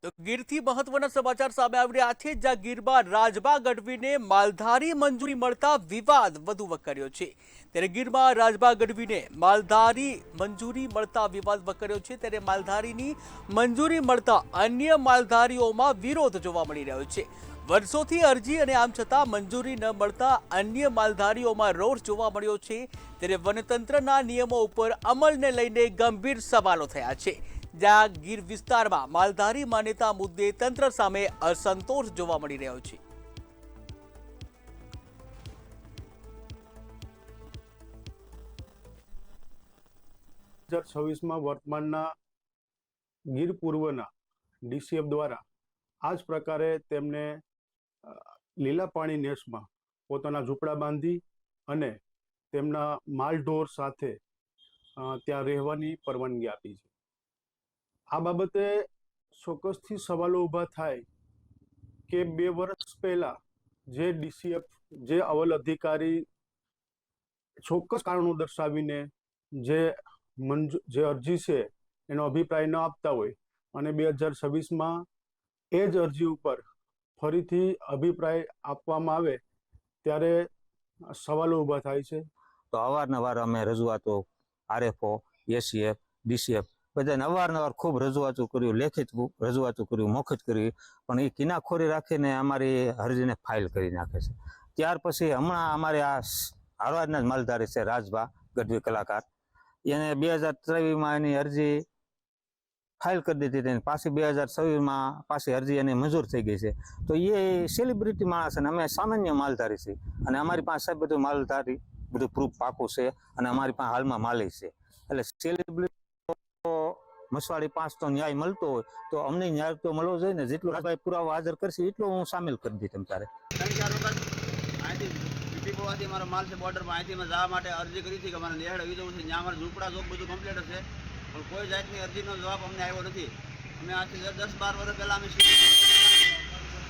તો ગીરથી મહત્વના સમાચાર સામે આવી રહ્યા છે, જ્યાં ગીરમાં રાજબા ગઢવીને માલધારી મંજૂરી મળતા વિવાદ વધુ વકર્યો છે। ત્યારે ગીરમાં રાજબા ગઢવીને માલધારી મંજૂરી મળતા વિવાદ વકર્યો છે। ત્યારે માલધારીની મંજૂરી મળતા અન્ય માલધારીઓમાં વિરોધ જોવા મળી રહ્યો છે। વર્ષોથી અરજી અને આમ છતાં મંજૂરી ન મળતા અન્ય માલધારીઓમાં રોષ જોવા મળ્યો છે। ત્યારે વનતંત્રના નિયમો ઉપર અમલને લઈને ગંભીર સવાલો થયા છે, જ્યાં ગીર વિસ્તારમાં માલધારી માન્યતા મુદ્દે તંત્ર સામે અસંતોષ જોવા મળી રહ્યો છે। 2026માં વર્તમાનના ગીર પૂર્વના ડીસીએફ દ્વારા આ જ પ્રકારે તેમને લીલા પાણી નેસમાં પોતાના ઝૂંપડા બાંધી અને તેમના માલઢોર સાથે ત્યાં રહેવાની પરવાનગી આપી છે। આ બાબતે ચોક્કસથી સવાલો ઊભા થાય કે 2 વર્ષ પહેલા જે ડીસીએફ, જે અવલ અધિકારી ચોક્કસ કારણો દર્શાવીને જે અરજી છે એનો અભિપ્રાય ન આપતા હોય અને 2026માં એ જ અરજી ઉપર ફરીથી અભિપ્રાય આપવામાં આવે ત્યારે સવાલો ઊભા થાય છે। તો અવારનવાર અમે રજૂઆતો આરએફઓ, એસીએફ, ડીસીએફ બધાને અવારનવાર ખૂબ રજૂઆતો કર્યું, લેખિત રજૂઆતો કર્યું, મૌખિત કર્યું, પણ એ કિનાખોરી રાખીને અમારી અરજીને ફાઇલ કરી નાખે છે। ત્યાર પછી હમણાં અમારે આ હળવદના જ માલધારી છે રાજબા ગઢવી કલાકાર, એને 2023માં એની અરજી ફાઇલ કરી દીધી હતી, પાછી 2026માં પાછી અરજી એની મંજૂર થઈ ગઈ છે। તો એ સેલિબ્રિટી માણસ અને અમે સામાન્ય માલધારી છીએ અને અમારી પાસે સાહેબ બધું માલધારી બધું પ્રૂફ પાકું છે અને અમારી પાસે હાલમાં માલી છે। એટલે સેલિબ્રિટી મસવાડી 5 તો ન્યાય મળતો હોય તો અમને ન્યાય તો મળવો જોઈએ ને। જેટલો ભાઈ પુરાવા હાજર કરશે એટલો હું સામેલ કરી દી તમ તારે। 3-4 વખત અહીંથી ડીપોવાથી મારો માલ છે બોર્ડરમાં, અહીંથી મેં જવા માટે અરજી કરી હતી કે મારે નેહડ આવી જવું છે, ત્યાં અમારા ઝૂંપડા ચોક બધું કમ્પ્લીટ હશે, પણ કોઈ જાતની અરજીનો જવાબ અમને આવ્યો નથી। અમે આજથી 10-12 વર્ષ પહેલાં અમે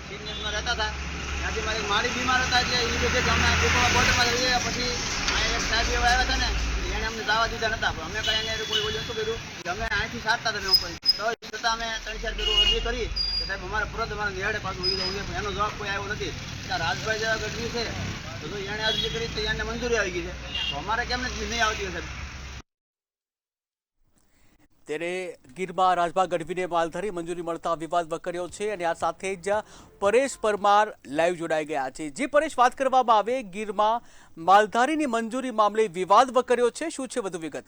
સિગ્નેસમાં રહેતા હતા, ત્યાંથી મારી મારી બીમાર હતા એટલે એ રીતે અમે ડીપોવા બોર્ડરમાં રહીએ। પછી અહીંયા એક સાહેબ એવા આવ્યા હતા ને, એને અમને જવા દીધા નહોતા, પણ અમે કાંઈ એને કોઈ ઓલું શું કર્યું કે અમે અહીંથી સાધતા હતા નોકરી, તો છતાં અમે 3-4 ફેરો અરજી કરી કે સાહેબ અમારે પરત અમારે નિહાળે પાછું ઉઈ જવું છે, પણ એનો જવાબ કોઈ આવ્યો નથી। ત્યાં રાજભાઈ જેવા ગઢવી છે તો જો એને અરજી કરી તો એને મંજૂરી આવી ગઈ છે, તો અમારે કેમ નહીં આવતી હશે? ત્યારે ગીરમાં રાજબા ગઢવીને માલધારી મંજૂરી મળતા વિવાદ વકર્યો છે અને આ સાથે જ પરેશ પરમાર લાઈવ જોડાઈ ગયા છે। જે પરેશ, વાત કરવામાં આવે ગીરમાં માલધારીની મંજૂરી મામલે વિવાદ વકર્યો છે, શું છે વધુ વિગત?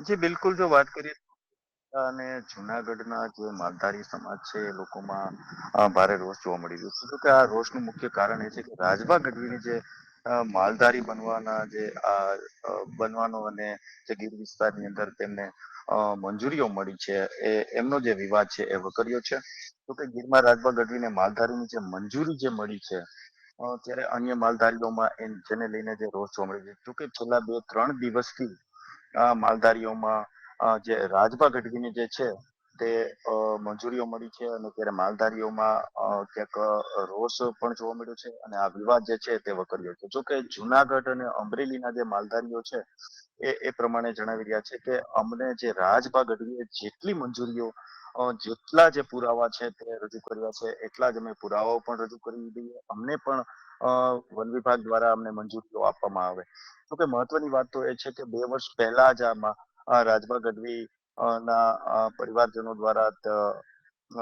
જી બિલકુલ, જો વાત કરીએ અને જુનાગઢના જે માલધારી સમાજ છે એ લોકોમાં ભારે રોષ જોવા મળી રહ્યો છે। તો કે આ રોષનું મુખ્ય કારણ એ છે કે રાજબા ગઢવીની જે માલધારી બનવાનો અને જે ગીર વિસ્તારની અંદર તેમને મંજૂરીઓ મળી છે એ એમનો જે વિવાદ છે એ વકર્યો છે। તો કે ગીરમાં રાજબા ગઢવીને માલધારીની જે મંજૂરી જે મળી છે ત્યારે અન્ય માલધારીઓમાં જેને લઈને જે રોષ જોવા મળી રહ્યો છે। કે છેલ્લા 2-3 દિવસથી આ માલધારીઓમાં જે રાજબા ગઢવીની જે છે તે મંજૂરીઓ મળી છે અને ત્યારે માલધારીઓમાં ક્યાંક રોષ પણ જોવા મળ્યો છે અને આ વિવાદ જે છે તે વકર્યો છે। જો કે જુનાગઢ અને અમરેલીના જે માલધારીઓ છે એ પ્રમાણે જણાવી રહ્યા છે કે અમને જે રાજબા ગઢવીએ જેટલી મંજૂરીઓ જેટલા જે પુરાવા છે તે રજૂ કર્યા છે એટલા જ અમે પુરાવાઓ પણ રજૂ કરી દઈએ, અમને પણ વન વિભાગ દ્વારા અમને મંજૂરીઓ આપવામાં આવે। તો કે મહત્વની વાત તો એ છે કે 2 વર્ષ પહેલા જ રાજબા ગઢવી ના પરિવારજનો દ્વારા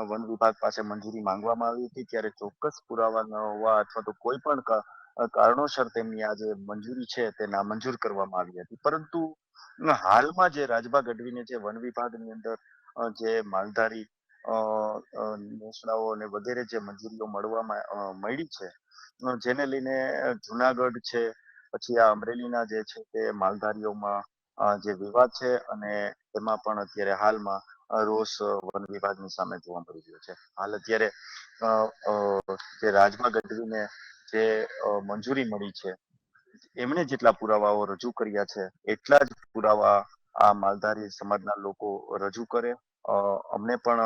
વન વિભાગ પાસે મંજૂરી માંગવામાં આવી હતી, ત્યારે ચોક્કસ પુરાવા ન હોવા અથવા તો કોઈ પણ કારણોસર તેમની આ જે મંજૂરી છે તે નામંજૂર કરવામાં આવી હતી। પરંતુ હાલમાં જે રાજબા ગઢવીને જે વન વિભાગની અંદર જે માલધારી નેસડાઓ અને વગેરે જે મંજૂરીઓ મળી છે, જેને લઈને જુનાગઢ છે પછી આ અમરેલીના જે છે તે માલધારીઓમાં જે વિવાદ છે અને એમાં પણ અત્યારે હાલમાં રોષ વન વિભાગની સામે જોવા મળી રહ્યો છે। હાલ અત્યારે જે રાજબા ગઢવીને જે મંજૂરી મળી છે એમણે જેટલા પુરાવાઓ રજૂ કર્યા છે એટલા જ પુરાવા આ માલધારી સમાજના લોકો રજૂ કરે, અમને પણ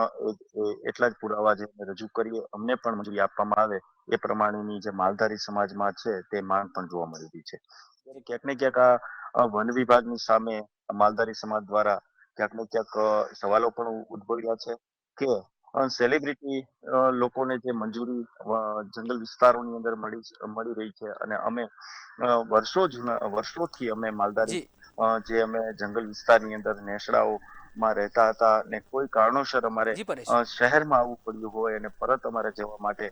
એટલા જ પુરાવા જે રજૂ કરીએ અમને પણ મંજૂરી આપવામાં આવે એ પ્રમાણેની જે માલધારી સમાજમાં છે તે માંગ પણ જોવા મળી રહી છે। ક્યાંક ને ક્યાંક આ વન વિભાગની સામે માલધારી સમાજ દ્વારા ક્યાંક ને ક્યાંક સવાલો પણ ઉદ્ભવ્યા છે કે સેલિબ્રિટી લોકોને જે મંજૂરી જંગલ વિસ્તારોની અંદર મળી રહી છે અને અમે વર્ષોથી અમે માલધારી જી જે અમે જંગલ વિસ્તારની અંદર નેસડાઓમાં રહેતા હતા ને કોઈ કારણોસર અમારે જી પરેશ, શહેરમાં આવવું પડ્યું હોય અને પરત અમારે જવા માટે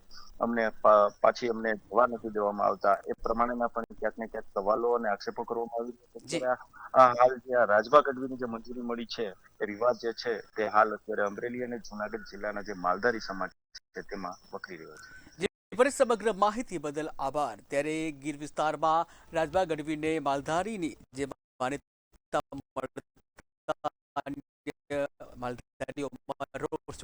પાછી અમને જવા નથી દેવામાં આવતા એ પ્રમાણેના પણ ક્યાંક ને ક્યાંક સવાલો અને આક્ષેપો કરવામાં આવી રહ્યા છે. જી ત્યારે હાલ જે આ રાજભા ગઢવીની જે મંજૂરી મળી છે એ વિવાદ જે છે તે હાલ અત્યારે અમરેલી અને જુનાગઢ જિલ્લાના જે માલધારી સમાજ છે તેમાં વકરી રહ્યો છે. જી પરેશ, સમગ્ર માહિતી બદલ આભાર. ત્યારે ગીર વિસ્તારમાં રાજભા ગઢવીને માલધારીની જે માન્યતા મળતા માલધારીઓમાં રોષ